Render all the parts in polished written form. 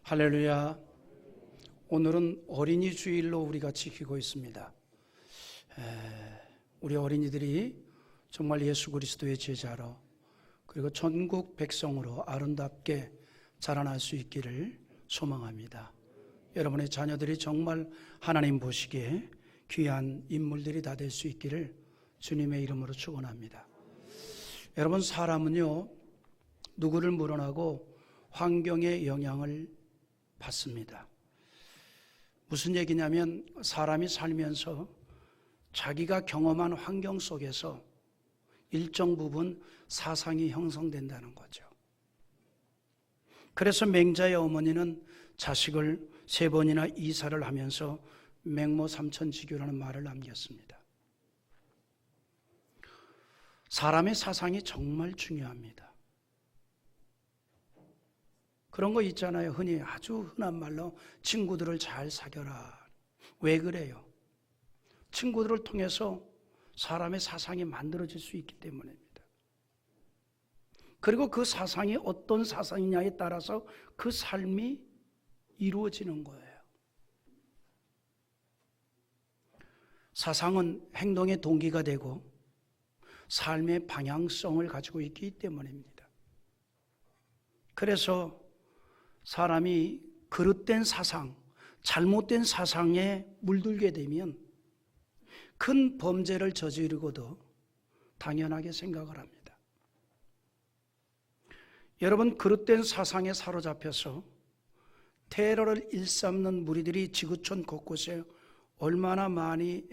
할렐루야. 오늘은 어린이 주일로 우리가 지키고 있습니다. 우리 어린이들이 정말 예수 그리스도의 제자로 그리고 전국 백성으로 아름답게 자라날 수 있기를 소망합니다. 여러분의 자녀들이 정말 하나님 보시기에 귀한 인물들이 다 될 수 있기를 주님의 이름으로 축원합니다. 여러분, 사람은요 누구를 물어나고 환경의 영향을 받습니다. 무슨 얘기냐면 사람이 살면서 자기가 경험한 환경 속에서 일정 부분 사상이 형성된다는 거죠. 그래서 맹자의 어머니는 자식을 3번이나 이사를 하면서 맹모 삼천지교라는 말을 남겼습니다. 사람의 사상이 정말 중요합니다. 그런 거 있잖아요. 흔히 아주 흔한 말로 친구들을 잘 사귀어라. 왜 그래요? 친구들을 통해서 사람의 사상이 만들어질 수 있기 때문입니다. 그리고 그 사상이 어떤 사상이냐에 따라서 그 삶이 이루어지는 거예요. 사상은 행동의 동기가 되고 삶의 방향성을 가지고 있기 때문입니다. 그래서 사람이 그릇된 사상, 잘못된 사상에 물들게 되면 큰 범죄를 저지르고도 당연하게 생각을 합니다. 여러분, 그릇된 사상에 사로잡혀서 테러를 일삼는 무리들이 지구촌 곳곳에 얼마나 많이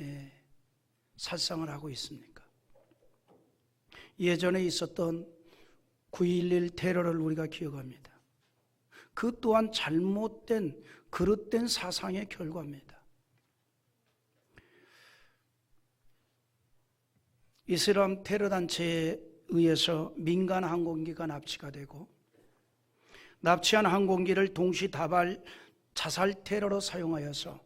살상을 하고 있습니까? 예전에 있었던 9.11 테러를 우리가 기억합니다. 그 또한 잘못된 그릇된 사상의 결과입니다. 이슬람 테러 단체에 의해서 민간 항공기가 납치가 되고 납치한 항공기를 동시다발 자살 테러로 사용하여서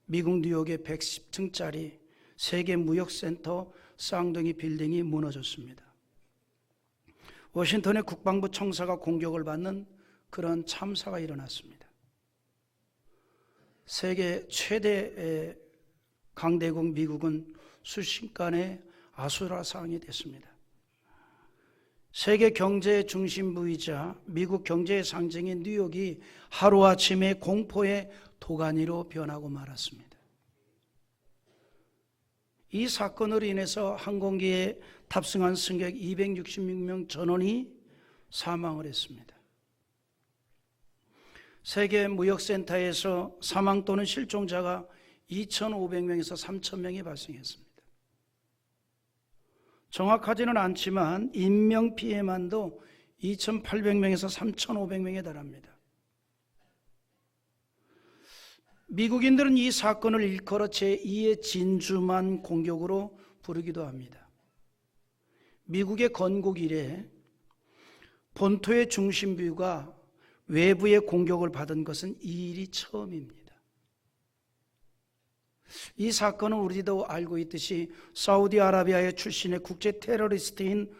미국 뉴욕의 110층짜리 세계 무역센터 쌍둥이 빌딩이 무너졌습니다. 워싱턴의 국방부 청사가 공격을 받는 그런 참사가 일어났습니다. 세계 최대 강대국 미국은 순식간에 아수라장이 됐습니다. 세계 경제의 중심부이자 미국 경제의 상징인 뉴욕이 하루아침에 공포의 도가니로 변하고 말았습니다. 이 사건으로 인해서 항공기에 탑승한 승객 266명 전원이 사망을 했습니다. 세계 무역센터에서 사망 또는 실종자가 2,500명에서 3,000명이 발생했습니다. 정확하지는 않지만 인명피해만도 2,800명에서 3,500명에 달합니다. 미국인들은 이 사건을 일컬어 제2의 진주만 공격으로 부르기도 합니다. 미국의 건국 이래 본토의 중심부가 외부의 공격을 받은 것은 이 일이 처음입니다. 이 사건은 우리도 알고 있듯이 사우디아라비아의 출신의 국제 테러리스트인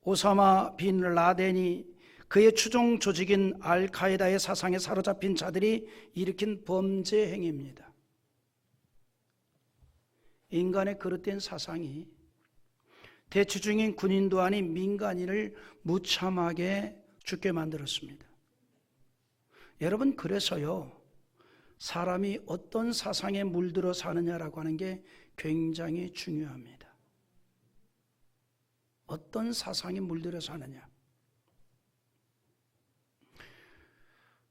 오사마 빈 라덴이 그의 추종 조직인 알카에다의 사상에 사로잡힌 자들이 일으킨 범죄 행위입니다. 인간의 그릇된 사상이 대치 중인 군인도 아닌 민간인을 무참하게 죽게 만들었습니다. 여러분, 그래서요 사람이 어떤 사상에 물들어 사느냐라고 하는 게 굉장히 중요합니다. 어떤 사상에 물들어 사느냐.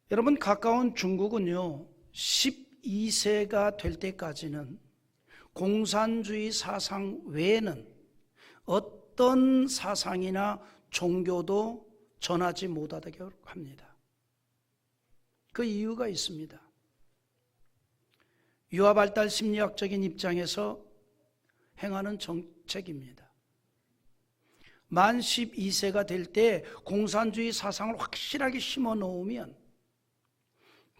여러분, 가까운 중국은요 12세가 될 때까지는 공산주의 사상 외에는 어떤 사상이나 종교도 전하지 못하게 합니다. 그 이유가 있습니다. 유아 발달 심리학적인 입장에서 행하는 정책입니다. 만 12세가 될 때 공산주의 사상을 확실하게 심어 놓으면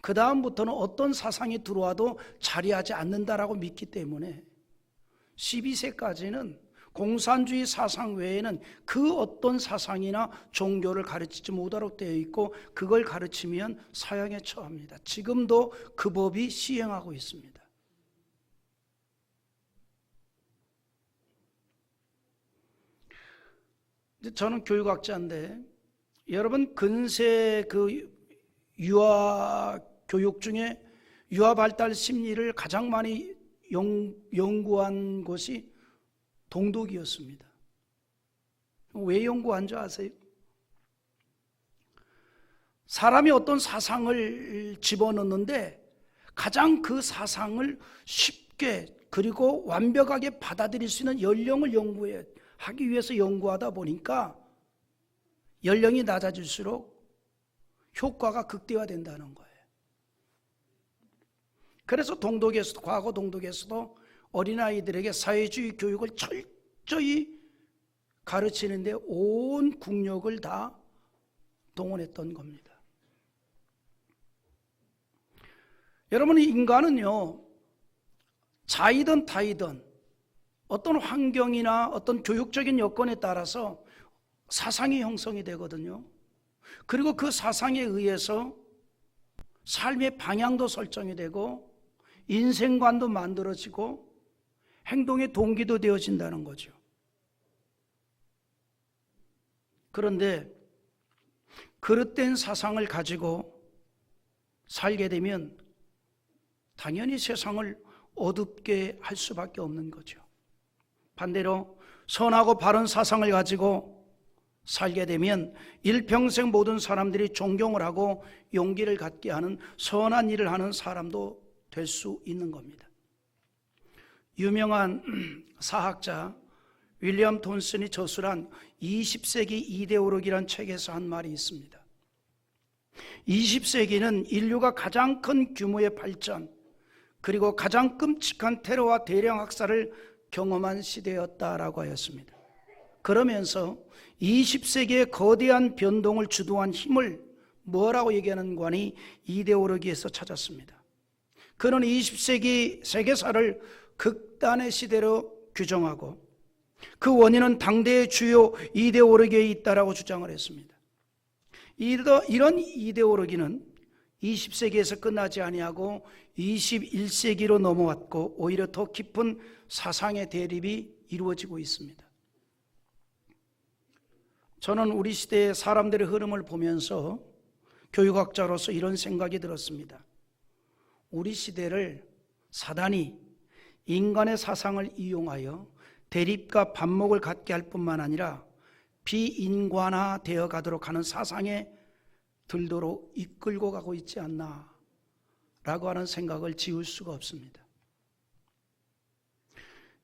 그 다음부터는 어떤 사상이 들어와도 자리하지 않는다라고 믿기 때문에 12세까지는 공산주의 사상 외에는 그 어떤 사상이나 종교를 가르치지 못하도록 되어 있고 그걸 가르치면 사형에 처합니다. 지금도 그 법이 시행하고 있습니다. 저는 교육학자인데 여러분 근세 그 유아 교육 중에 유아 발달 심리를 가장 많이 연구한 곳이 동독이었습니다. 왜 연구한 줄 아세요? 사람이 어떤 사상을 집어넣는데 가장 그 사상을 쉽게 그리고 완벽하게 받아들일 수 있는 연령을 하기 위해서 연구하다 보니까 연령이 낮아질수록 효과가 극대화된다는 거예요. 그래서 동독에서도 과거 동독에서도 어린아이들에게 사회주의 교육을 철저히 가르치는데 온 국력을 다 동원했던 겁니다. 여러분, 인간은요, 자이든 타이든 어떤 환경이나 어떤 교육적인 여건에 따라서 사상이 형성이 되거든요. 그리고 그 사상에 의해서 삶의 방향도 설정이 되고 인생관도 만들어지고 행동의 동기도 되어진다는 거죠. 그런데 그릇된 사상을 가지고 살게 되면 당연히 세상을 어둡게 할 수밖에 없는 거죠. 반대로 선하고 바른 사상을 가지고 살게 되면 일평생 모든 사람들이 존경을 하고 용기를 갖게 하는 선한 일을 하는 사람도 될 수 있는 겁니다. 유명한 사학자 윌리엄 톤슨이 저술한 20세기 이데올로기란 책에서 한 말이 있습니다. 20세기는 인류가 가장 큰 규모의 발전 그리고 가장 끔찍한 테러와 대량 학살을 경험한 시대였다라고 하였습니다. 그러면서 20세기의 거대한 변동을 주도한 힘을 뭐라고 얘기하는 관이 이데올로기에서 찾았습니다. 그는 20세기 세계사를 극단의 시대로 규정하고 그 원인은 당대의 주요 이데올로기에 있다라고 주장을 했습니다. 이런 이데올로기는 20세기에서 끝나지 아니하고 21세기로 넘어왔고 오히려 더 깊은 사상의 대립이 이루어지고 있습니다. 저는 우리 시대의 사람들의 흐름을 보면서 교육학자로서 이런 생각이 들었습니다. 우리 시대를 사단이 인간의 사상을 이용하여 대립과 반목을 갖게 할 뿐만 아니라 비인간화되어 가도록 하는 사상에 들도록 이끌고 가고 있지 않나 라고 하는 생각을 지울 수가 없습니다.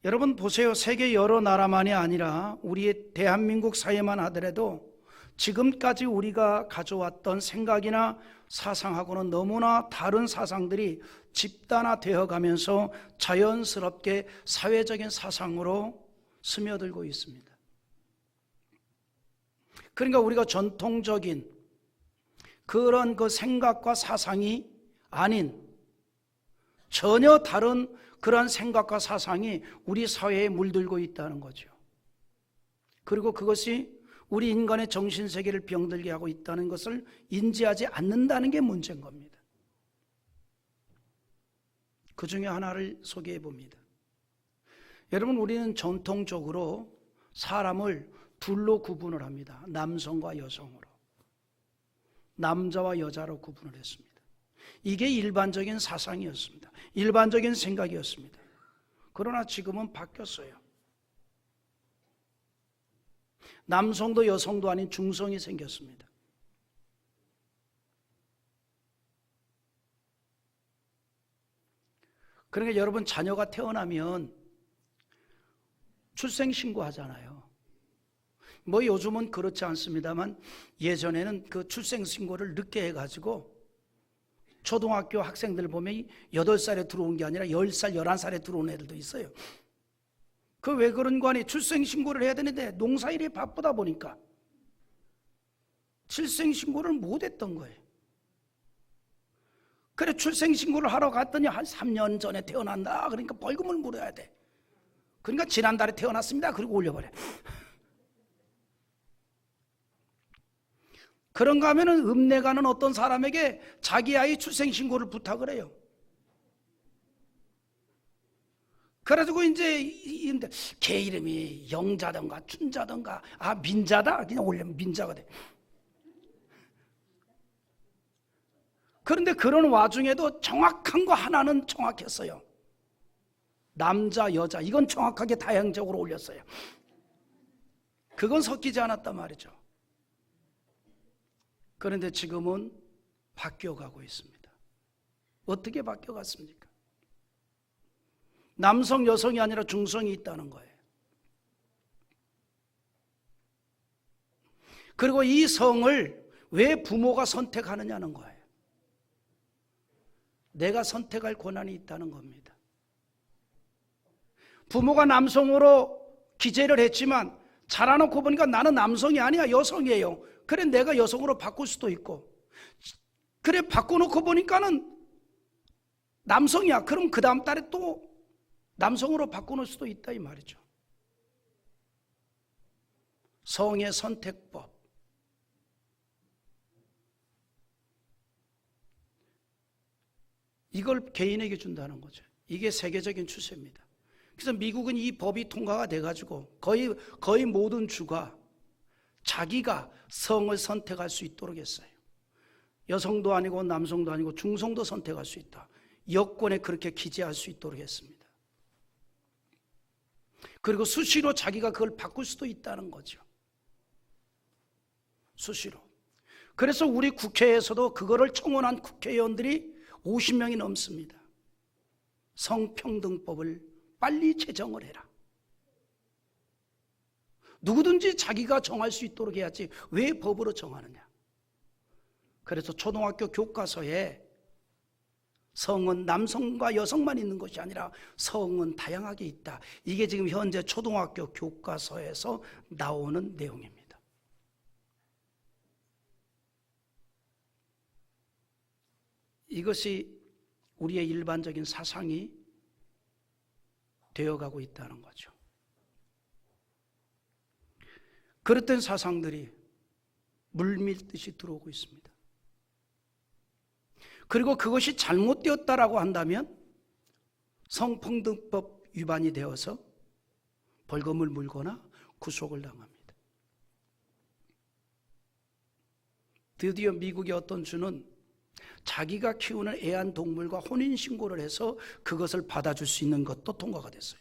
여러분 보세요. 세계 여러 나라만이 아니라 우리의 대한민국 사회만 하더라도 지금까지 우리가 가져왔던 생각이나 사상하고는 너무나 다른 사상들이 집단화되어 가면서 자연스럽게 사회적인 사상으로 스며들고 있습니다. 그러니까 우리가 전통적인 그런 그 생각과 사상이 아닌 전혀 다른 그러한 생각과 사상이 우리 사회에 물들고 있다는 거죠. 그리고 그것이 우리 인간의 정신세계를 병들게 하고 있다는 것을 인지하지 않는다는 게 문제인 겁니다. 그 중에 하나를 소개해 봅니다. 여러분, 우리는 전통적으로 사람을 둘로 구분을 합니다. 남성과 여성으로. 남자와 여자로 구분을 했습니다. 이게 일반적인 사상이었습니다. 일반적인 생각이었습니다. 그러나 지금은 바뀌었어요. 남성도 여성도 아닌 중성이 생겼습니다. 그러니까 여러분 자녀가 태어나면 출생신고 하잖아요. 뭐 요즘은 그렇지 않습니다만 예전에는 그 출생신고를 늦게 해가지고 초등학교 학생들 보면 8살에 들어온 게 아니라 10살, 11살에 들어온 애들도 있어요. 그 왜 그런 거 아니? 출생신고를 해야 되는데 농사일이 바쁘다 보니까 출생신고를 못했던 거예요. 그래 출생신고를 하러 갔더니 한 3년 전에 태어난다. 그러니까 벌금을 물어야 돼. 그러니까 지난달에 태어났습니다. 그리고 올려버려. 그런가 하면은 읍내가는 어떤 사람에게 자기 아이 출생신고를 부탁을 해요. 그래가지고 이제 걔 이름이 영자던가 춘자던가 민자다 그냥 올리면 민자가 돼. 그런데 그런 와중에도 정확한 거 하나는 정확했어요. 남자 여자 이건 정확하게 다양적으로 올렸어요. 그건 섞이지 않았단 말이죠. 그런데 지금은 바뀌어가고 있습니다. 어떻게 바뀌어갔습니까? 남성 여성이 아니라 중성이 있다는 거예요. 그리고 이 성을 왜 부모가 선택하느냐는 거예요. 내가 선택할 권한이 있다는 겁니다. 부모가 남성으로 기재를 했지만 자라놓고 보니까 나는 남성이 아니야 여성이에요. 그래 내가 여성으로 바꿀 수도 있고, 그래 바꿔놓고 보니까는 남성이야. 그럼 그 다음 달에 또 남성으로 바꿔놓을 수도 있다 이 말이죠. 성의 선택법. 이걸 개인에게 준다는 거죠. 이게 세계적인 추세입니다. 그래서 미국은 이 법이 통과가 돼가지고 거의 모든 주가 자기가 성을 선택할 수 있도록 했어요. 여성도 아니고 남성도 아니고 중성도 선택할 수 있다. 여권에 그렇게 기재할 수 있도록 했습니다. 그리고 수시로 자기가 그걸 바꿀 수도 있다는 거죠. 수시로. 그래서 우리 국회에서도 그거를 청원한 국회의원들이 50명이 넘습니다. 성평등법을 빨리 제정을 해라. 누구든지 자기가 정할 수 있도록 해야지 왜 법으로 정하느냐. 그래서 초등학교 교과서에 성은 남성과 여성만 있는 것이 아니라 성은 다양하게 있다. 이게 지금 현재 초등학교 교과서에서 나오는 내용입니다. 이것이 우리의 일반적인 사상이 되어가고 있다는 거죠. 그릇된 사상들이 물밀듯이 들어오고 있습니다. 그리고 그것이 잘못되었다라고 한다면 성평등법 위반이 되어서 벌금을 물거나 구속을 당합니다. 드디어 미국의 어떤 주는 자기가 키우는 애완동물과 혼인신고를 해서 그것을 받아줄 수 있는 것도 통과가 됐어요.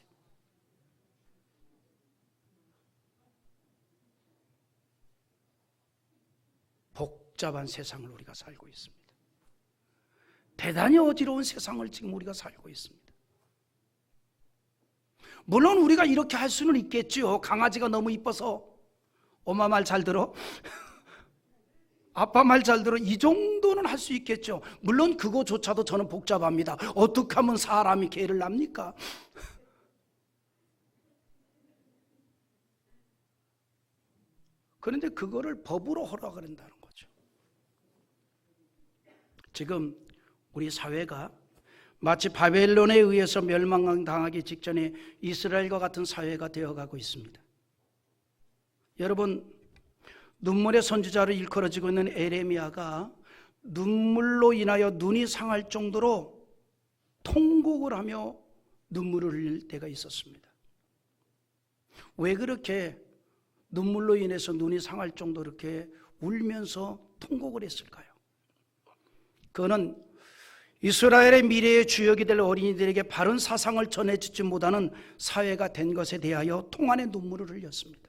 복잡한 세상을 우리가 살고 있습니다. 대단히 어지러운 세상을 지금 우리가 살고 있습니다. 물론 우리가 이렇게 할 수는 있겠지요. 강아지가 너무 이뻐서 엄마 말 잘 들어? 아빠 말 잘 들어? 이 정도는 할 수 있겠죠. 물론 그거조차도 저는 복잡합니다. 어떻게 하면 사람이 개를 낳습니까? 그런데 그거를 법으로 허락을 한다는 거죠. 지금 우리 사회가 마치 바벨론에 의해서 멸망당하기 직전에 이스라엘과 같은 사회가 되어가고 있습니다. 여러분, 눈물의 선지자로 일컬어지고 있는 에레미야가 눈물로 인하여 눈이 상할 정도로 통곡을 하며 눈물을 흘릴 때가 있었습니다. 왜 그렇게 눈물로 인해서 눈이 상할 정도로 이렇게 울면서 통곡을 했을까요? 그거는 이스라엘의 미래의 주역이 될 어린이들에게 바른 사상을 전해주지 못하는 사회가 된 것에 대하여 통한의 눈물을 흘렸습니다.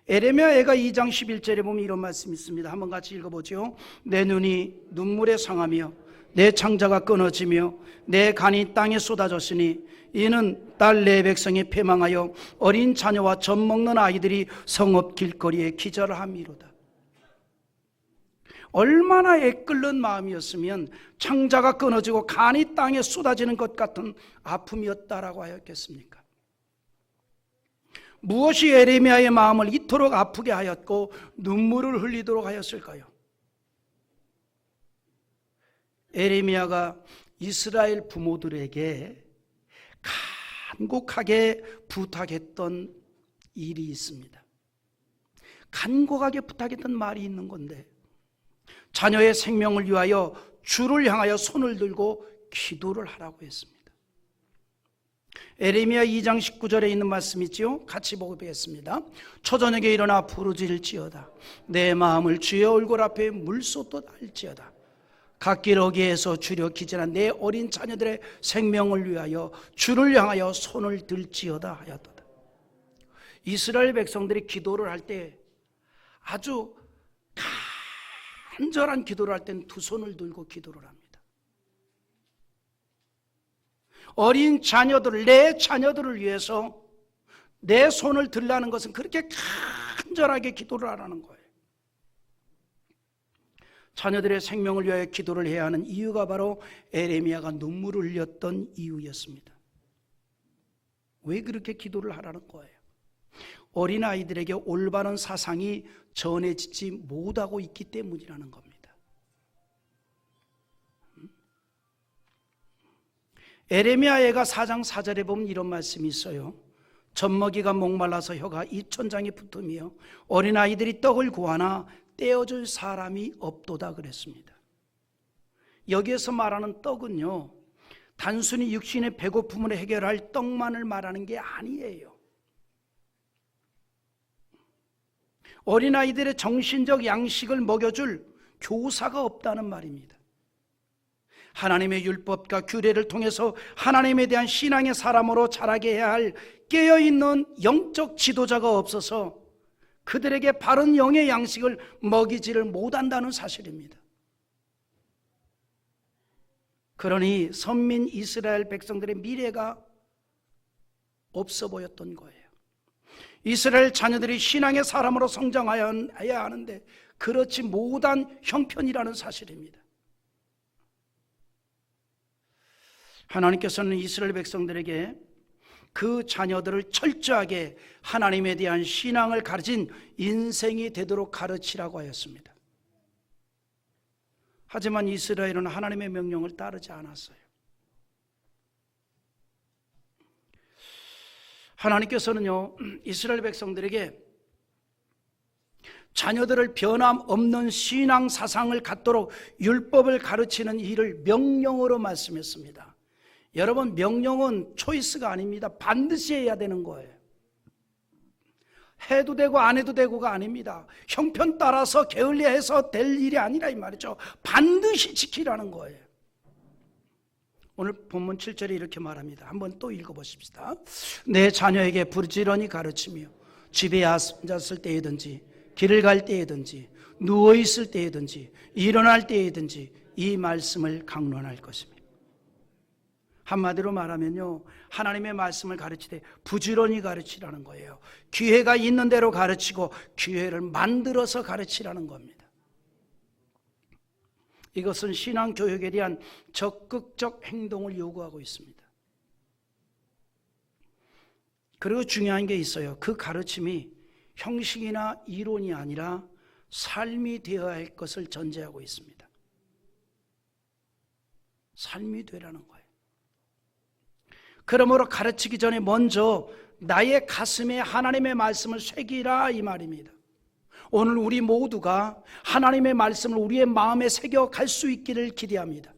에레미야가 2장 11절에 보면 이런 말씀이 있습니다. 한번 같이 읽어보죠. 내 눈이 눈물에 상하며 내 창자가 끊어지며 내 간이 땅에 쏟아졌으니 이는 딸 내 백성이 패망하여 어린 자녀와 젖 먹는 아이들이 성읍 길거리에 기절함이로다. 얼마나 애끓는 마음이었으면 창자가 끊어지고 간이 땅에 쏟아지는 것 같은 아픔이었다라고 하였겠습니까? 무엇이 에레미야의 마음을 이토록 아프게 하였고 눈물을 흘리도록 하였을까요? 에레미야가 이스라엘 부모들에게 간곡하게 부탁했던 일이 있습니다. 간곡하게 부탁했던 말이 있는 건데, 자녀의 생명을 위하여 주를 향하여 손을 들고 기도를 하라고 했습니다. 에레미야 2장 19절에 있는 말씀이지요. 같이 보겠습니다. 초저녁에 일어나 부르짖을지어다. 내 마음을 주의 얼굴 앞에 물쏟듯 할지어다. 갓길 어귀에서 주려 기전한 내 어린 자녀들의 생명을 위하여 주를 향하여 손을 들지어다 하였도다. 이스라엘 백성들이 기도를 할 때 아주 간절한 기도를 할 때는 두 손을 들고 기도를 합니다. 어린 자녀들을, 내 자녀들을 위해서 내 손을 들라는 것은 그렇게 간절하게 기도를 하라는 거예요. 자녀들의 생명을 위하여 기도를 해야 하는 이유가 바로 에레미야가 눈물을 흘렸던 이유였습니다. 왜 그렇게 기도를 하라는 거예요? 어린아이들에게 올바른 사상이 전해지지 못하고 있기 때문이라는 겁니다. 에레미야가 4장 4절에 보면 이런 말씀이 있어요. 젖먹이가 목말라서 혀가 입천장에 붙으며 어린아이들이 떡을 구하나 떼어줄 사람이 없도다 그랬습니다. 여기에서 말하는 떡은요, 단순히 육신의 배고픔을 해결할 떡만을 말하는 게 아니에요. 어린아이들의 정신적 양식을 먹여줄 교사가 없다는 말입니다. 하나님의 율법과 규례를 통해서 하나님에 대한 신앙의 사람으로 자라게 해야 할 깨어있는 영적 지도자가 없어서 그들에게 바른 영의 양식을 먹이지를 못한다는 사실입니다. 그러니 선민 이스라엘 백성들의 미래가 없어 보였던 거예요. 이스라엘 자녀들이 신앙의 사람으로 성장해야 하는데 그렇지 못한 형편이라는 사실입니다. 하나님께서는 이스라엘 백성들에게 그 자녀들을 철저하게 하나님에 대한 신앙을 가르친 인생이 되도록 가르치라고 하였습니다. 하지만 이스라엘은 하나님의 명령을 따르지 않았어요. 하나님께서는요, 이스라엘 백성들에게 자녀들을 변함없는 신앙 사상을 갖도록 율법을 가르치는 일을 명령으로 말씀했습니다. 여러분, 명령은 초이스가 아닙니다. 반드시 해야 되는 거예요. 해도 되고 안 해도 되고가 아닙니다. 형편 따라서 게을리해서 될 일이 아니라 이 말이죠. 반드시 지키라는 거예요. 오늘 본문 7절에 이렇게 말합니다. 한번 또 읽어보십시다. 내 자녀에게 부지런히 가르치며 집에 앉았을 때이든지 길을 갈 때이든지 누워있을 때이든지 일어날 때이든지 이 말씀을 강론할 것입니다. 한마디로 말하면요, 하나님의 말씀을 가르치되 부지런히 가르치라는 거예요. 기회가 있는 대로 가르치고 기회를 만들어서 가르치라는 겁니다. 이것은 신앙교육에 대한 적극적 행동을 요구하고 있습니다. 그리고 중요한 게 있어요. 그 가르침이 형식이나 이론이 아니라 삶이 되어야 할 것을 전제하고 있습니다. 삶이 되라는 거예요. 그러므로 가르치기 전에 먼저 나의 가슴에 하나님의 말씀을 새기라 이 말입니다. 오늘 우리 모두가 하나님의 말씀을 우리의 마음에 새겨 갈 수 있기를 기대합니다.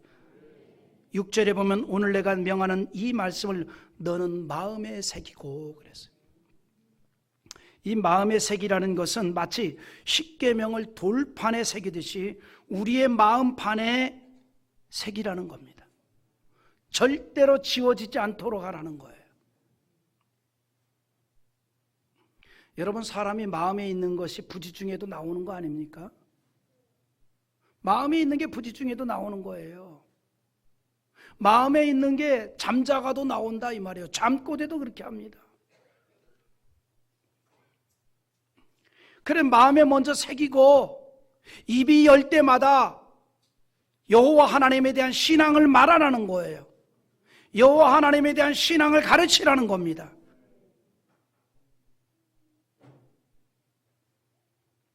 6절에 보면 오늘 내가 명하는 이 말씀을 너는 마음에 새기고 그랬어요. 이 마음에 새기라는 것은 마치 십계명을 돌판에 새기듯이 우리의 마음판에 새기라는 겁니다. 절대로 지워지지 않도록 하라는 거예요. 여러분, 사람이 마음에 있는 것이 부지 중에도 나오는 거 아닙니까? 마음에 있는 게 부지 중에도 나오는 거예요. 마음에 있는 게 잠자가도 나온다 이 말이에요. 잠꼬대도 그렇게 합니다. 그래, 마음에 먼저 새기고 입이 열 때마다 여호와 하나님에 대한 신앙을 말하라는 거예요. 여호와 하나님에 대한 신앙을 가르치라는 겁니다.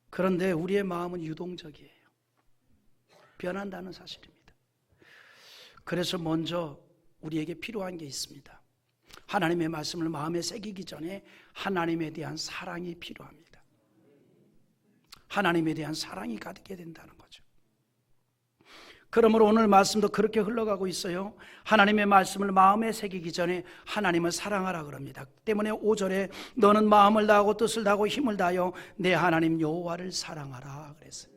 그런데 우리의 마음은 유동적이에요. 변한다는 사실입니다. 그래서 먼저 우리에게 필요한 게 있습니다. 하나님의 말씀을 마음에 새기기 전에 하나님에 대한 사랑이 필요합니다. 하나님에 대한 사랑이 가득해야 된다는 거죠. 그러므로 오늘 말씀도 그렇게 흘러가고 있어요. 하나님의 말씀을 마음에 새기기 전에 하나님을 사랑하라 그럽니다. 때문에 5절에 너는 마음을 다하고 뜻을 다하고 힘을 다하여 내 하나님 여호와를 사랑하라 그랬어요.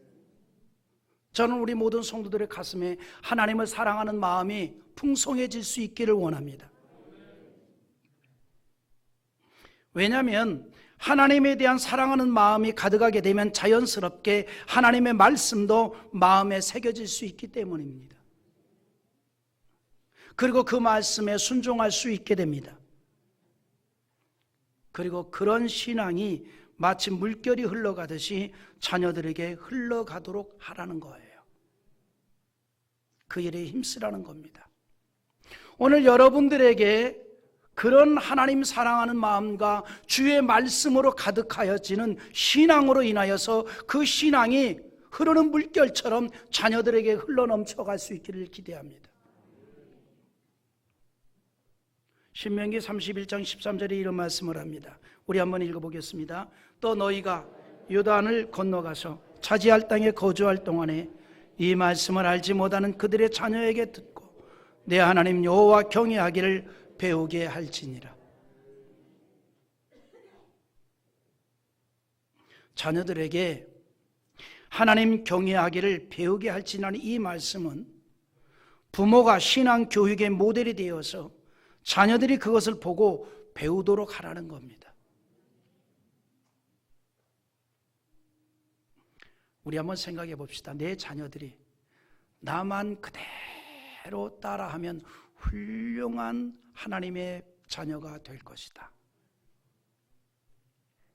저는 우리 모든 성도들의 가슴에 하나님을 사랑하는 마음이 풍성해질 수 있기를 원합니다. 왜냐하면 하나님에 대한 사랑하는 마음이 가득하게 되면 자연스럽게 하나님의 말씀도 마음에 새겨질 수 있기 때문입니다. 그리고 그 말씀에 순종할 수 있게 됩니다. 그리고 그런 신앙이 마치 물결이 흘러가듯이 자녀들에게 흘러가도록 하라는 거예요. 그 일에 힘쓰라는 겁니다. 오늘 여러분들에게 그런 하나님 사랑하는 마음과 주의 말씀으로 가득하여지는 신앙으로 인하여서 그 신앙이 흐르는 물결처럼 자녀들에게 흘러넘쳐갈 수 있기를 기대합니다. 신명기 31장 13절에 이런 말씀을 합니다. 우리 한번 읽어보겠습니다. 또 너희가 요단을 건너가서 차지할 땅에 거주할 동안에 이 말씀을 알지 못하는 그들의 자녀에게 듣고 내 하나님 여호와 경외하기를 배우게 할지니라. 자녀들에게 하나님 경외하기를 배우게 할지라는 이 말씀은 부모가 신앙 교육의 모델이 되어서 자녀들이 그것을 보고 배우도록 하라는 겁니다. 우리 한번 생각해 봅시다. 내 자녀들이 나만 그대로 따라하면 훌륭한 하나님의 자녀가 될 것이다.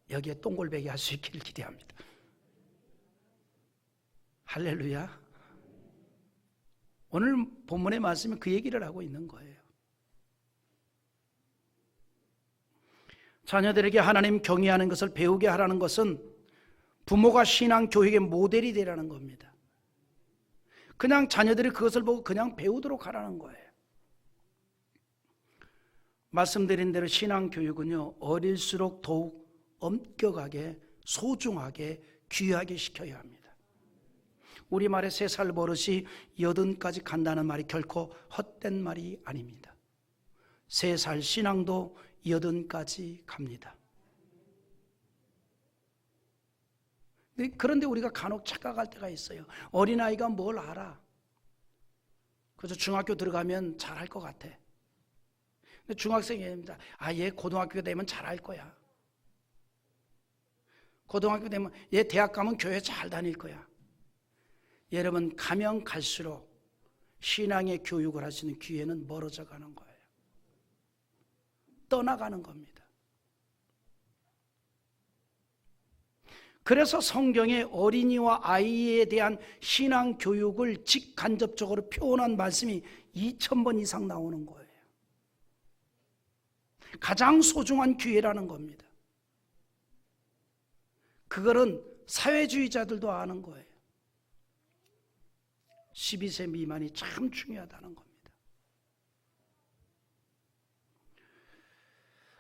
여기에 똥골배기 할 수 있기를 기대합니다. 할렐루야. 오늘 본문의 말씀은 그 얘기를 하고 있는 거예요. 자녀들에게 하나님 경외하는 것을 배우게 하라는 것은 부모가 신앙 교육의 모델이 되라는 겁니다. 그냥 자녀들이 그것을 보고 그냥 배우도록 하라는 거예요. 말씀드린 대로 신앙 교육은요, 어릴수록 더욱 엄격하게, 소중하게, 귀하게 시켜야 합니다. 우리말에 3살 버릇이 80까지 간다는 말이 결코 헛된 말이 아닙니다. 3살 신앙도 80까지 갑니다. 그런데 우리가 간혹 착각할 때가 있어요. 어린아이가 뭘 알아? 그래서 중학교 들어가면 잘할 것 같아. 근데 중학생입니다. 얘 고등학교 되면 잘할 거야. 고등학교 되면 얘 대학 가면 교회 잘 다닐 거야. 여러분, 가면 갈수록 신앙의 교육을 할 수 있는 기회는 멀어져 가는 거예요. 떠나가는 겁니다. 그래서 성경에 어린이와 아이에 대한 신앙 교육을 직간접적으로 표현한 말씀이 2000번 이상 나오는 거예요. 가장 소중한 기회라는 겁니다. 그거는 사회주의자들도 아는 거예요. 12세 미만이 참 중요하다는 겁니다.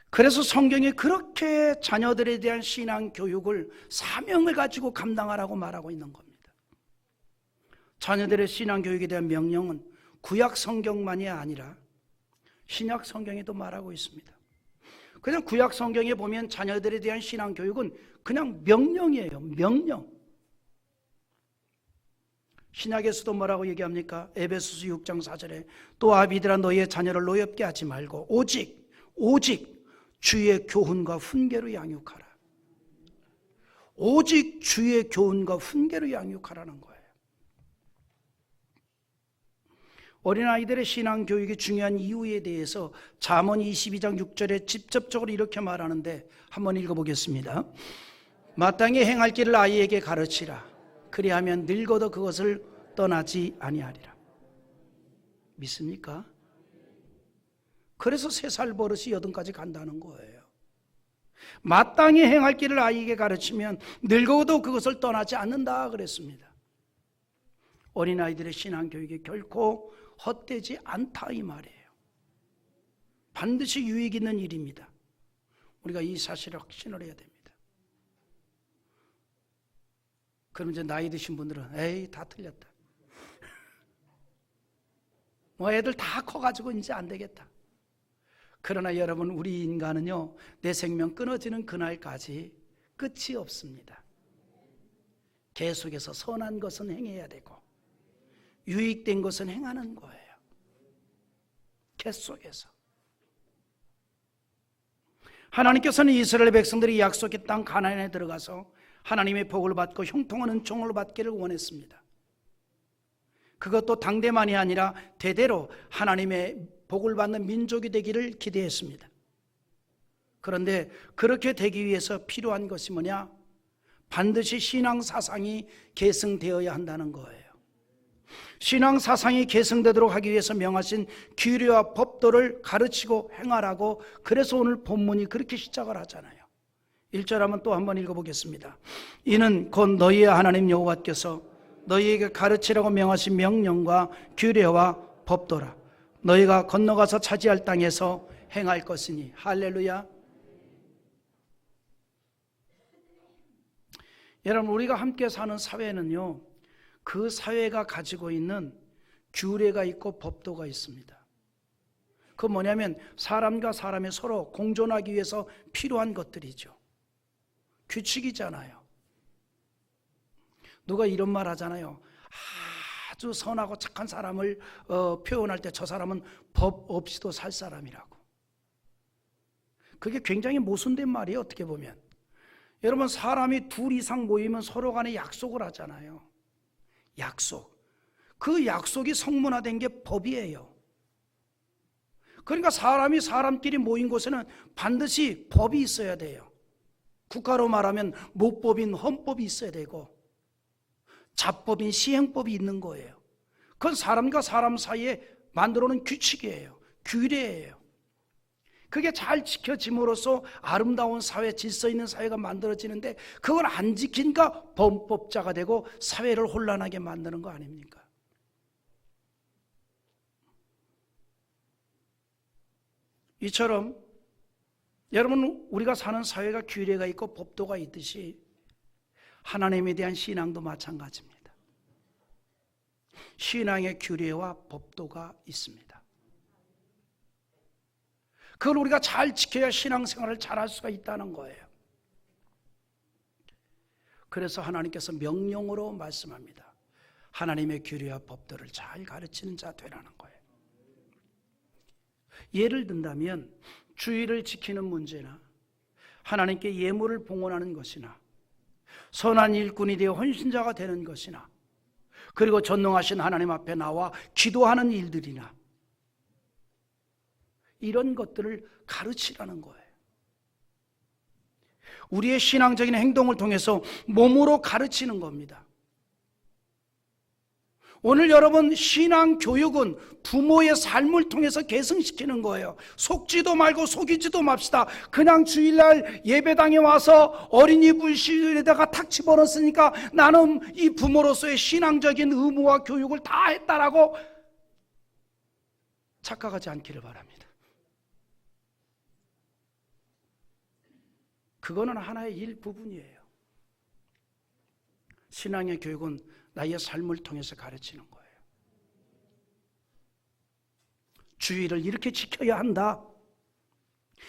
그래서 성경이 그렇게 자녀들에 대한 신앙 교육을 사명을 가지고 감당하라고 말하고 있는 겁니다. 자녀들의 신앙 교육에 대한 명령은 구약 성경만이 아니라 신약 성경에도 말하고 있습니다. 그냥 구약 성경에 보면 자녀들에 대한 신앙 교육은 그냥 명령이에요. 명령. 신약에서도 뭐라고 얘기합니까? 에베소서 6장 4절에 또 아비들아 너희의 자녀를 노엽게 하지 말고 오직 주의 교훈과 훈계로 양육하라. 오직 주의 교훈과 훈계로 양육하라는 거예요. 어린아이들의 신앙교육이 중요한 이유에 대해서 잠언 22장 6절에 직접적으로 이렇게 말하는데 한번 읽어보겠습니다. 마땅히 행할 길을 아이에게 가르치라. 그리하면 늙어도 그것을 떠나지 아니하리라. 믿습니까? 그래서 3살 버릇이 80까지 간다는 거예요. 마땅히 행할 길을 아이에게 가르치면 늙어도 그것을 떠나지 않는다 그랬습니다. 어린아이들의 신앙교육이 결코 헛되지 않다 이 말이에요. 반드시 유익 있는 일입니다. 우리가 이 사실을 확신을 해야 됩니다. 그럼 이제 나이 드신 분들은 에이 다 틀렸다. 뭐 애들 다 커가지고 이제 안 되겠다. 그러나 여러분, 우리 인간은요, 내 생명 끊어지는 그날까지 끝이 없습니다. 계속해서 선한 것은 행해야 되고 유익된 것은 행하는 거예요. 계속해서. 하나님께서는 이스라엘 백성들이 약속의 땅 가나안에 들어가서 하나님의 복을 받고 형통하는 종을 받기를 원했습니다. 그것도 당대만이 아니라 대대로 하나님의 복을 받는 민족이 되기를 기대했습니다. 그런데 그렇게 되기 위해서 필요한 것이 뭐냐? 반드시 신앙 사상이 계승되어야 한다는 거예요. 신앙 사상이 계승되도록 하기 위해서 명하신 규례와 법도를 가르치고 행하라고, 그래서 오늘 본문이 그렇게 시작을 하잖아요. 1절 한번 또 한번 읽어보겠습니다. 이는 곧 너희의 하나님 여호와께서 너희에게 가르치라고 명하신 명령과 규례와 법도라. 너희가 건너가서 차지할 땅에서 행할 것이니. 할렐루야. 여러분, 우리가 함께 사는 사회는요, 그 사회가 가지고 있는 규례가 있고 법도가 있습니다. 그 뭐냐면 사람과 사람이 서로 공존하기 위해서 필요한 것들이죠. 규칙이잖아요. 누가 이런 말 하잖아요. 아주 선하고 착한 사람을 표현할 때 저 사람은 법 없이도 살 사람이라고. 그게 굉장히 모순된 말이에요, 어떻게 보면. 여러분, 사람이 둘 이상 모이면 서로 간에 약속을 하잖아요. 약속. 그 약속이 성문화된 게 법이에요. 그러니까 사람이 사람끼리 모인 곳에는 반드시 법이 있어야 돼요. 국가로 말하면 모법인 헌법이 있어야 되고 자법인 시행법이 있는 거예요. 그건 사람과 사람 사이에 만들어 놓은 규칙이에요. 규례예요. 그게 잘 지켜짐으로써 아름다운 사회, 질서 있는 사회가 만들어지는데, 그걸 안 지키니까 범법자가 되고 사회를 혼란하게 만드는 거 아닙니까? 이처럼 여러분, 우리가 사는 사회가 규례가 있고 법도가 있듯이 하나님에 대한 신앙도 마찬가지입니다. 신앙의 규례와 법도가 있습니다. 그걸 우리가 잘 지켜야 신앙생활을 잘할 수가 있다는 거예요. 그래서 하나님께서 명령으로 말씀합니다. 하나님의 규례와 법도를 잘 가르치는 자 되라는 거예요. 예를 든다면 주의를 지키는 문제나 하나님께 예물을 봉헌하는 것이나 선한 일꾼이 되어 헌신자가 되는 것이나, 그리고 전능하신 하나님 앞에 나와 기도하는 일들이나, 이런 것들을 가르치라는 거예요. 우리의 신앙적인 행동을 통해서 몸으로 가르치는 겁니다. 오늘 여러분, 신앙 교육은 부모의 삶을 통해서 계승시키는 거예요. 속지도 말고 속이지도 맙시다. 그냥 주일날 예배당에 와서 어린이 불실에다가 탁 집어넣었으니까 나는 이 부모로서의 신앙적인 의무와 교육을 다 했다라고 착각하지 않기를 바랍니다. 그거는 하나의 일부분이에요. 신앙의 교육은 나의 삶을 통해서 가르치는 거예요. 주의를 이렇게 지켜야 한다.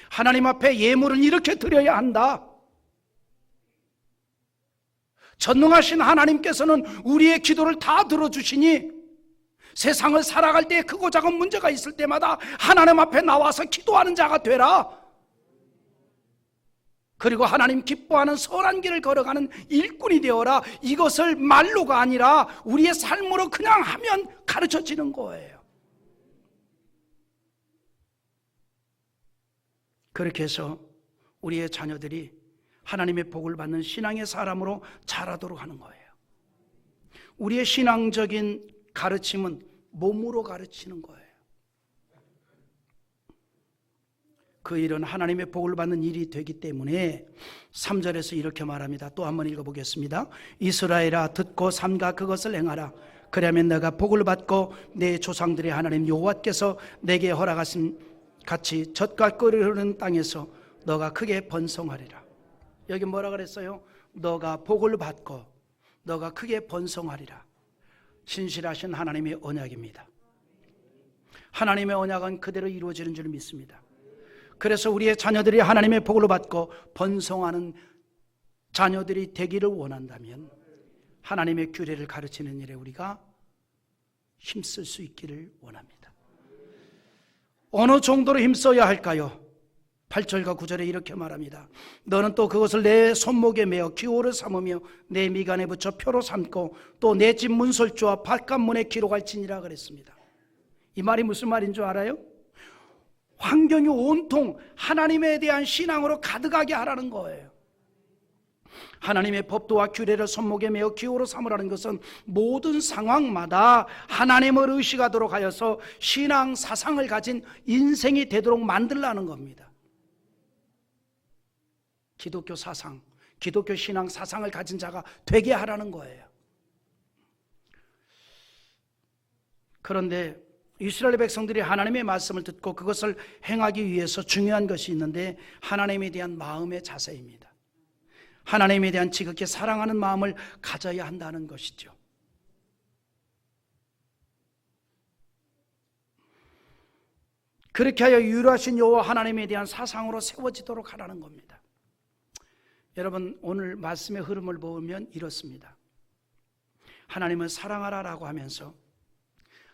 하나님 앞에 예물을 이렇게 드려야 한다. 전능하신 하나님께서는 우리의 기도를 다 들어주시니 세상을 살아갈 때 크고 작은 문제가 있을 때마다 하나님 앞에 나와서 기도하는 자가 되라. 그리고 하나님 기뻐하는 선한 길을 걸어가는 일꾼이 되어라. 이것을 말로가 아니라 우리의 삶으로 그냥 하면 가르쳐지는 거예요. 그렇게 해서 우리의 자녀들이 하나님의 복을 받는 신앙의 사람으로 자라도록 하는 거예요. 우리의 신앙적인 가르침은 몸으로 가르치는 거예요. 그 일은 하나님의 복을 받는 일이 되기 때문에 3절에서 이렇게 말합니다. 또 한번 읽어보겠습니다. 이스라엘아, 듣고 삼가 그것을 행하라. 그러면 내가 복을 받고 내 조상들의 하나님 여호와께서 내게 허락하신 같이 젖과 꿀이 흐르는 땅에서 너가 크게 번성하리라. 여기 뭐라 그랬어요? 너가 복을 받고 너가 크게 번성하리라. 신실하신 하나님의 언약입니다. 하나님의 언약은 그대로 이루어지는 줄 믿습니다. 그래서 우리의 자녀들이 하나님의 복을 받고 번성하는 자녀들이 되기를 원한다면 하나님의 규례를 가르치는 일에 우리가 힘쓸 수 있기를 원합니다. 어느 정도로 힘써야 할까요? 8절과 9절에 이렇게 말합니다. 너는 또 그것을 내 손목에 메어 기호를 삼으며 내 미간에 붙여 표로 삼고 또 내 집 문설주와 바깥문에 기록할지니라 그랬습니다. 이 말이 무슨 말인 줄 알아요? 환경이 온통 하나님에 대한 신앙으로 가득하게 하라는 거예요. 하나님의 법도와 규례를 손목에 메어 기호로 삼으라는 것은 모든 상황마다 하나님을 의식하도록 하여서 신앙 사상을 가진 인생이 되도록 만들라는 겁니다. 기독교 사상, 기독교 신앙 사상을 가진 자가 되게 하라는 거예요. 그런데 이스라엘 백성들이 하나님의 말씀을 듣고 그것을 행하기 위해서 중요한 것이 있는데 하나님에 대한 마음의 자세입니다. 하나님에 대한 지극히 사랑하는 마음을 가져야 한다는 것이죠. 그렇게 하여 유일하신 여호와 하나님에 대한 사상으로 세워지도록 하라는 겁니다. 여러분, 오늘 말씀의 흐름을 보면 이렇습니다. 하나님을 사랑하라라고 하면서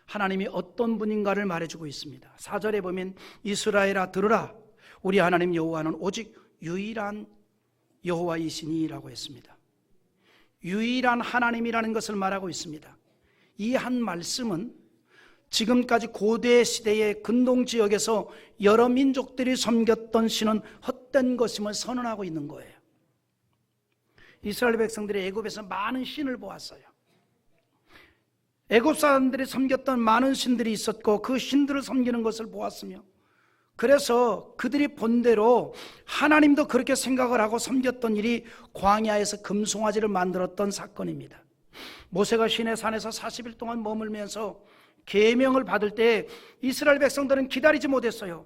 하나님이 어떤 분인가를 말해주고 있습니다. 4절에 보면 이스라엘아 들으라, 우리 하나님 여호와는 오직 유일한 여호와이시니라고 했습니다. 유일한 하나님이라는 것을 말하고 있습니다. 이 한 말씀은 지금까지 고대 시대의 근동지역에서 여러 민족들이 섬겼던 신은 헛된 것임을 선언하고 있는 거예요. 이스라엘 백성들이 애굽에서 많은 신을 보았어요. 애굽 사람들이 섬겼던 많은 신들이 있었고 그 신들을 섬기는 것을 보았으며, 그래서 그들이 본대로 하나님도 그렇게 생각을 하고 섬겼던 일이 광야에서 금송아지를 만들었던 사건입니다. 모세가 시내산에서 40일 동안 머물면서 계명을 받을 때 이스라엘 백성들은 기다리지 못했어요.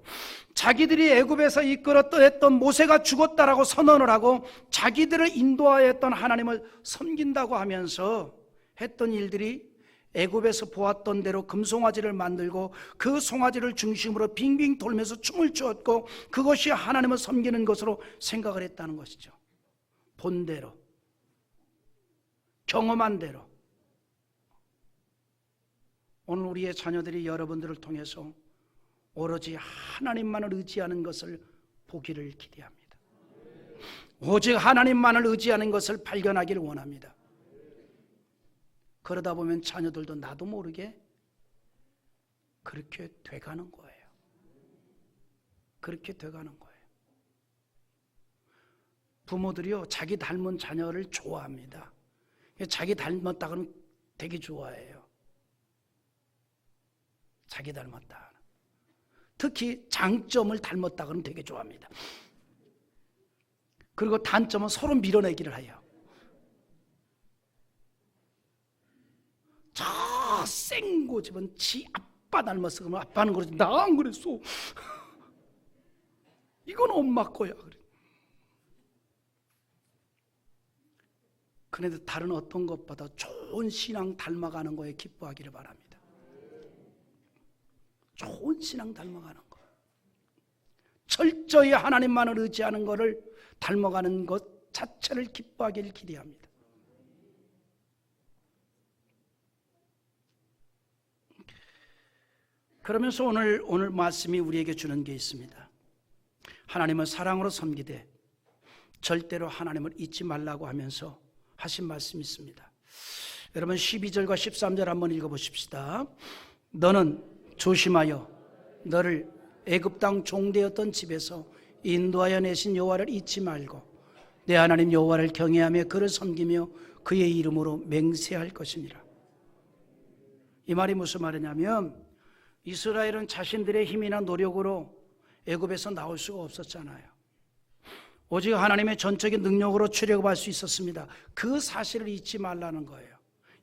자기들이 애굽에서 이끌었던 모세가 죽었다라고 선언을 하고 자기들을 인도하였던 하나님을 섬긴다고 하면서 했던 일들이 애굽에서 보았던 대로 금송아지를 만들고 그 송아지를 중심으로 빙빙 돌면서 춤을 추었고 그것이 하나님을 섬기는 것으로 생각을 했다는 것이죠. 본대로, 경험한 대로. 오늘 우리의 자녀들이 여러분들을 통해서 오로지 하나님만을 의지하는 것을 보기를 기대합니다. 오직 하나님만을 의지하는 것을 발견하기를 원합니다. 그러다 보면 자녀들도 나도 모르게 그렇게 돼가는 거예요. 그렇게 돼가는 거예요. 부모들이요, 자기 닮은 자녀를 좋아합니다. 자기 닮았다 그러면 되게 좋아해요. 자기 닮았다. 특히 장점을 닮았다 그러면 되게 좋아합니다. 그리고 단점은 서로 밀어내기를 해요. 저 생고집은 지 아빠 닮았어. 그러면 아빠는 그러지, 나 안 그랬어. 이건 엄마 거야. 그래. 그런데 다른 어떤 것보다 좋은 신앙 닮아가는 거에 기뻐하기를 바랍니다. 좋은 신앙 닮아가는 거, 철저히 하나님만을 의지하는 것을 닮아가는 것 자체를 기뻐하기를 기대합니다. 그러면서 오늘 말씀이 우리에게 주는 게 있습니다. 하나님을 사랑으로 섬기되 절대로 하나님을 잊지 말라고 하면서 하신 말씀이 있습니다. 여러분 12절과 13절 한번 읽어보십시다. 너는 조심하여 너를 애굽 땅 종되었던 집에서 인도하여 내신 여호와를 잊지 말고 내 하나님 여호와를 경외하며 그를 섬기며 그의 이름으로 맹세할 것이니라. 이 말이 무슨 말이냐면 이스라엘은 자신들의 힘이나 노력으로 애굽에서 나올 수가 없었잖아요. 오직 하나님의 전적인 능력으로 출애굽할 수 있었습니다. 그 사실을 잊지 말라는 거예요.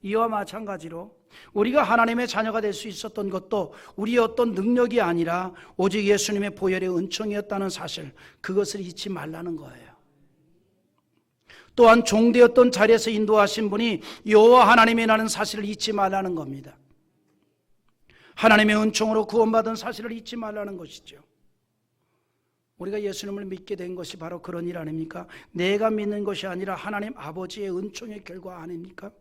이와 마찬가지로 우리가 하나님의 자녀가 될 수 있었던 것도 우리의 어떤 능력이 아니라 오직 예수님의 보혈의 은총이었다는 사실, 그것을 잊지 말라는 거예요. 또한 종되었던 자리에서 인도하신 분이 여호와 하나님이라는 사실을 잊지 말라는 겁니다. 하나님의 은총으로 구원받은 사실을 잊지 말라는 것이죠. 우리가 예수님을 믿게 된 것이 바로 그런 일 아닙니까? 내가 믿는 것이 아니라 하나님 아버지의 은총의 결과 아닙니까?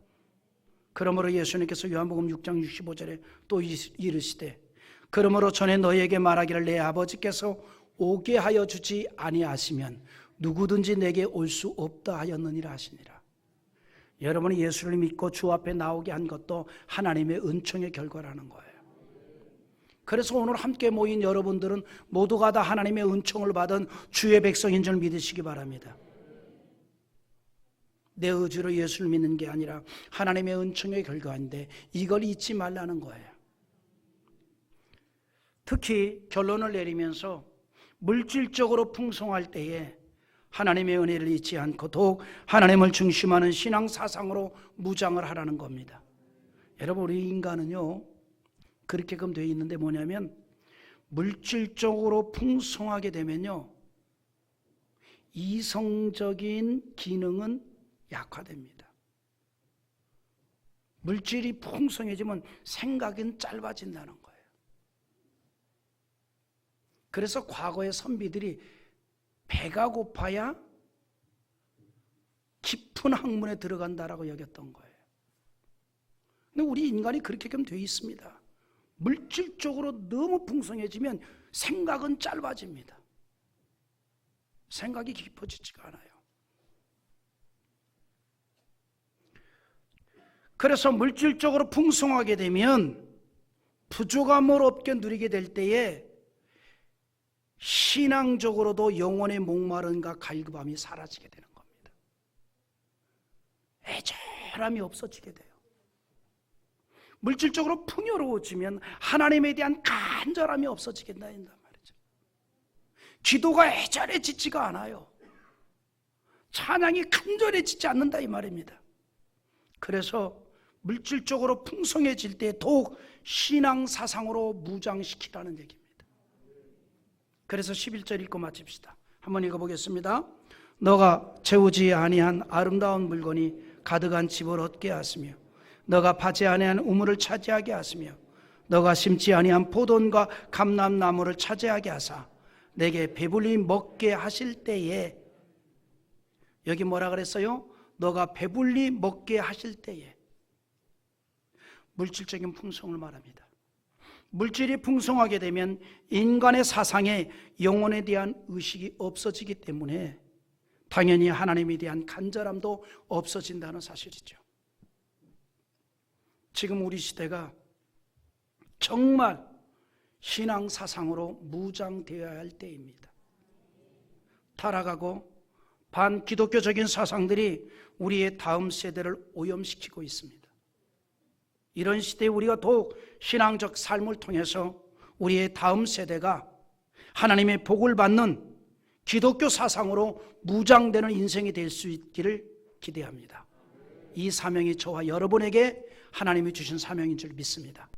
그러므로 예수님께서 요한복음 6장 65절에 또 이르시되 그러므로 전에 너희에게 말하기를 내 아버지께서 오게 하여 주지 아니하시면 누구든지 내게 올 수 없다 하였느니라 하시니라. 여러분이 예수를 믿고 주 앞에 나오게 한 것도 하나님의 은총의 결과라는 거예요. 그래서 오늘 함께 모인 여러분들은 모두가 다 하나님의 은총을 받은 주의 백성인 줄 믿으시기 바랍니다. 내 의지로 예수를 믿는 게 아니라 하나님의 은총의 결과인데 이걸 잊지 말라는 거예요. 특히 결론을 내리면서 물질적으로 풍성할 때에 하나님의 은혜를 잊지 않고 더욱 하나님을 중심하는 신앙 사상으로 무장을 하라는 겁니다. 여러분, 우리 인간은요 그렇게끔 되어 있는데 뭐냐면 물질적으로 풍성하게 되면요 이성적인 기능은 약화됩니다. 물질이 풍성해지면 생각은 짧아진다는 거예요. 그래서 과거의 선비들이 배가 고파야 깊은 학문에 들어간다라고 여겼던 거예요. 근데 우리 인간이 그렇게끔 되어 있습니다. 물질적으로 너무 풍성해지면 생각은 짧아집니다. 생각이 깊어지지가 않아요. 그래서 물질적으로 풍성하게 되면 부족함을 없게 누리게 될 때에 신앙적으로도 영혼의 목마름과 갈급함이 사라지게 되는 겁니다. 애절함이 없어지게 돼요. 물질적으로 풍요로워지면 하나님에 대한 간절함이 없어지게 된단 말이죠. 기도가 애절해지지가 않아요. 찬양이 간절해지지 않는다 이 말입니다. 그래서 물질적으로 풍성해질 때 더욱 신앙 사상으로 무장시키라는 얘기입니다. 그래서 11절 읽고 마칩시다. 한번 읽어보겠습니다. 너가 채우지 아니한 아름다운 물건이 가득한 집을 얻게 하시며 너가 파지 아니한 우물을 차지하게 하시며 너가 심지 아니한 포도원과 감람나무를 차지하게 하사 내게 배불리 먹게 하실 때에, 여기 뭐라 그랬어요? 너가 배불리 먹게 하실 때에. 물질적인 풍성을 말합니다. 물질이 풍성하게 되면 인간의 사상에 영혼에 대한 의식이 없어지기 때문에 당연히 하나님에 대한 간절함도 없어진다는 사실이죠. 지금 우리 시대가 정말 신앙 사상으로 무장되어야 할 때입니다. 타락하고 반기독교적인 사상들이 우리의 다음 세대를 오염시키고 있습니다. 이런 시대에 우리가 더욱 신앙적 삶을 통해서 우리의 다음 세대가 하나님의 복을 받는 기독교 사상으로 무장되는 인생이 될 수 있기를 기대합니다. 이 사명이 저와 여러분에게 하나님이 주신 사명인 줄 믿습니다.